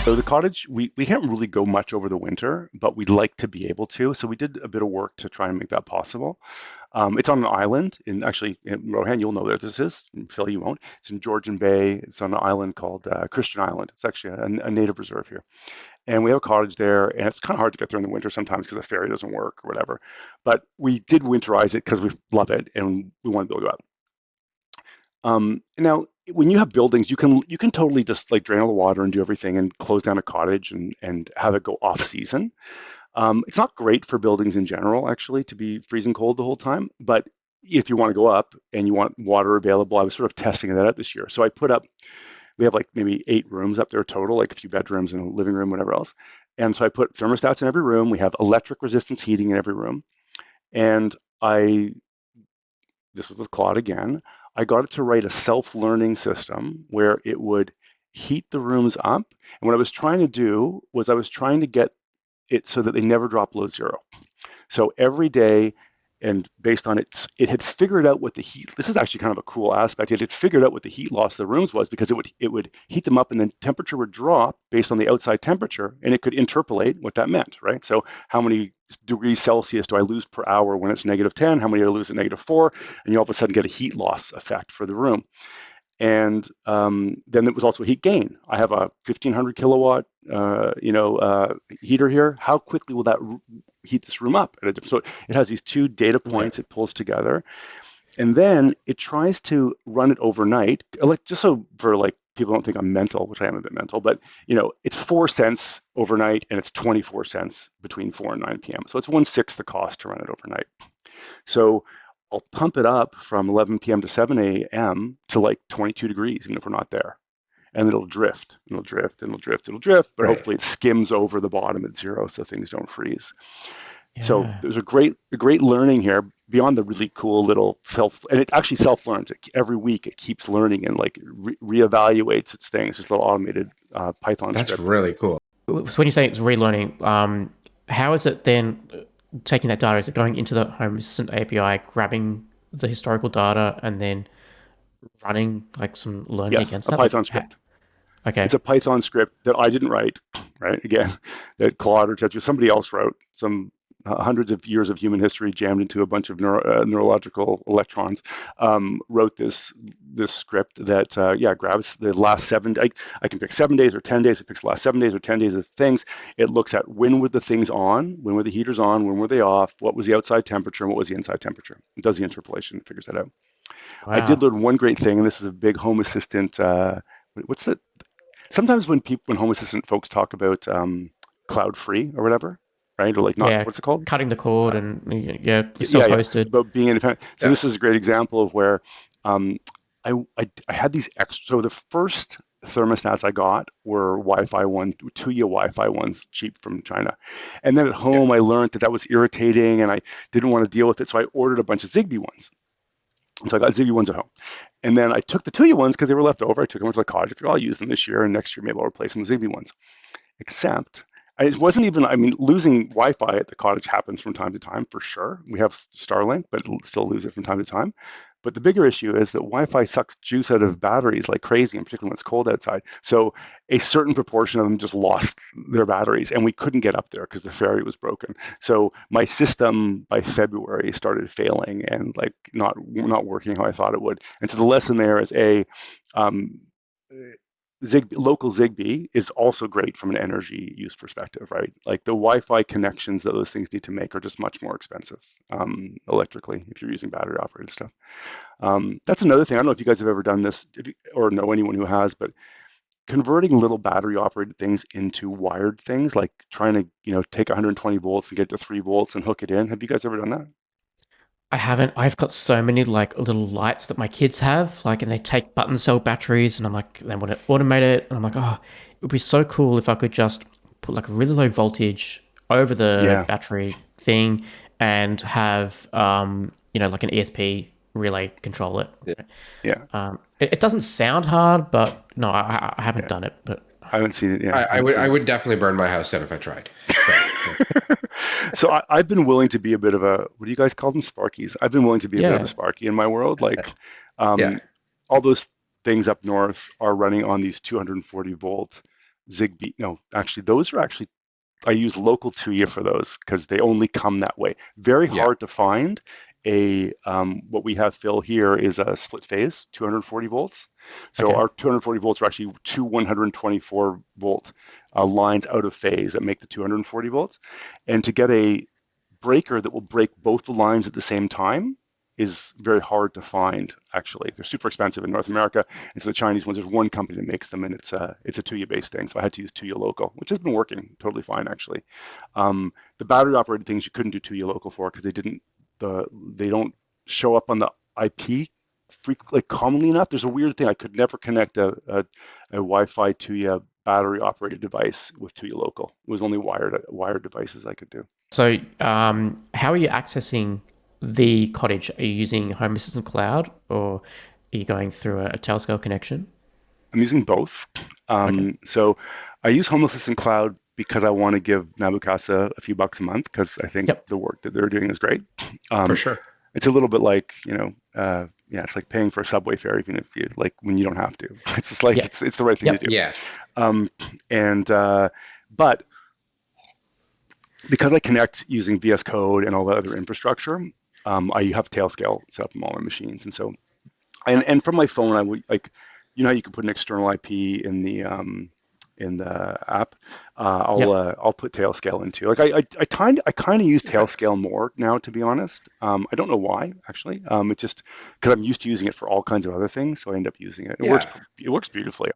So the cottage, we can't really go much over the winter, but we'd like to be able to. So we did a bit of work to try and make that possible. It's on an island, actually, in Rohan, you'll know where this is. In Phil, you won't. It's in Georgian Bay. It's on an island called Christian Island. It's actually a native reserve here. And we have a cottage there, and it's kind of hard to get there in the winter sometimes because the ferry doesn't work or whatever. But we did winterize it because we love it and we want to be able to go out. Now, when you have buildings, you can totally just like drain all the water and do everything and close down a cottage and have it go off season. It's not great for buildings in general, actually, to be freezing cold the whole time. But if you want to go up and you want water available, I was sort of testing that out this year. So I put up, we have like maybe 8 rooms up there total, like a few bedrooms and a living room, whatever else. And so I put thermostats in every room. We have electric resistance heating in every room. And this was with Claude again, I got it to write a self-learning system where it would heat the rooms up. And what I was trying to do was I was trying to get it so that they never drop below zero. So every day, and based on it had figured out what the heat. This is actually kind of a cool aspect. It had figured out what the heat loss of the rooms was because it would heat them up, and then temperature would drop based on the outside temperature, and it could interpolate what that meant, right? So how many degrees Celsius do I lose per hour when it's -10? How many do I lose at -4? And you all of a sudden get a heat loss effect for the room. And then it was also heat gain. I have a 1500 kilowatt, heater here. How quickly will that heat this room up? So it has these two data Right. points it pulls together, and then it tries to run it overnight. Like just so for like people don't think I'm mental, which I am a bit mental, but it's 4 cents overnight and it's 24 cents between 4 and 9 p.m. So it's 1/6 the cost to run it overnight. So I'll pump it up from 11 p.m. to 7 a.m. to like 22 degrees, even if we're not there. And it'll drift, and it'll drift, and it'll drift, it'll drift, but Right. hopefully it skims over the bottom at zero so things don't freeze. So Yeah. there's a great learning here beyond the really cool little and it actually self-learns. Every week it keeps learning and like reevaluates its things. This little automated Python That's script. really cool. So when you say it's relearning, how is it then taking that data? Is it going into the Home Assistant API, grabbing the historical data, and then running like some learning Yes, against a that? Python script. Okay, It's a Python script that I didn't write, right? Again, that Claude or Chatterjee, somebody else wrote. Some hundreds of years of human history jammed into a bunch of neurological electrons. Wrote this script that grabs the last 7. I can pick 7 days or 10 days. It picks the last 7 days or 10 days of things. It looks at when were the things on, when were the heaters on, when were they off, what was the outside temperature, and what was the inside temperature. It does the interpolation, figures that out. I did wow, learn one great thing, and this is a big Home Assistant. What's the Sometimes when Home Assistant folks talk about cloud free or whatever, right? Or like not, yeah, what's it called? cutting the cord Uh, and yeah, yeah, self-hosted. about being independent. So Yeah. this is a great example of where um, I had these extra. So the first thermostats I got were Wi-Fi one, Tuya Wi-Fi ones, cheap from China. And then at Yeah. home, I learned that was irritating, and I didn't want to deal with it. So I ordered a bunch of Zigbee ones. And so I got Zigbee ones at home. And then I took the Tuya ones because they were left over. I took them to the cottage. I figured I'll use them this year, and next year maybe I'll replace them with Zigbee ones. Except it wasn't even, I mean, losing Wi-Fi at the cottage happens from time to time for sure. We have Starlink, but it'll still lose it from time to time. But the bigger issue is that Wi-Fi sucks juice out of batteries like crazy, and particularly when it's cold outside. So a certain proportion of them just lost their batteries, and we couldn't get up there because the ferry was broken. So my system by February started failing and like not working how I thought it would. And so the lesson there is um, local Zigbee is also great from an energy use perspective, right? Like the Wi-Fi connections that those things need to make are just much more expensive electrically if you're using battery operated stuff. That's another thing. I don't know if you guys have ever done this or know anyone who has, but converting little battery operated things into wired things, like trying to take 120 volts and get to 3 volts and hook it in. Have you guys ever done that? I haven't. I've got so many like little lights that my kids have, like, and they take button cell batteries, and I'm like, they want to automate it, and I'm like, oh, it would be so cool if I could just put like a really low voltage over the Yeah, battery thing and have, like an ESP relay control it. Yeah. yeah, It doesn't sound hard, but no, I haven't yeah. done it, but I haven't seen it. Yeah, I, I I haven't would seen I it. would definitely burn my house down if I tried. So So I've been willing to be a bit of a, what do you guys call them? Sparkies. I've been willing to be a bit of a yeah, Sparky in my world. Like yeah. um, all those things up north are running on these 240 volt. Zigbee. No, actually, those are actually I use local Tuya for those because they only come that way. Very Yeah. hard to find a what we have, Phil, here is a split phase, 240 volts. So Okay. our 240 volts are actually two 124 volt lines out of phase that make the 240 volts. And to get a breaker that will break both the lines at the same time is very hard to find, actually. They're super expensive in North America. And so the Chinese ones, there's one company that makes them, and it's a Tuya-based thing. So I had to use Tuya Local, which has been working totally fine, actually. The battery-operated things you couldn't do Tuya Local for because they don't show up on the IP like commonly enough. There's a weird thing. I could never connect a Wi-Fi Tuya battery-operated device with Tuya Local. It was only wired devices I could do. So, how are you accessing the cottage? Are you using Home Assistant Cloud, or are you going through a Tailscale connection? I'm using both. Okay. So I use Home Assistant Cloud because I want to give Nabucasa a few bucks a month because I think Yep. the work that they're doing is great. For Um, sure. it's a little bit like, yeah, it's like paying for a subway fare even if you like when you don't have to. It's just like Yep. it's the right thing to Yep. do. Yeah. Um, and but because I connect using VS Code and all that other infrastructure, I have Tailscale set up on all my machines, and so and from my phone, I would like, how you can put an external IP in the app. Yep. I'll put Tailscale into like I kind of use Tailscale more now, to be honest. I don't know why actually. It's just because I'm used to using it for all kinds of other things, so I end up using it. Yeah. It works beautifully.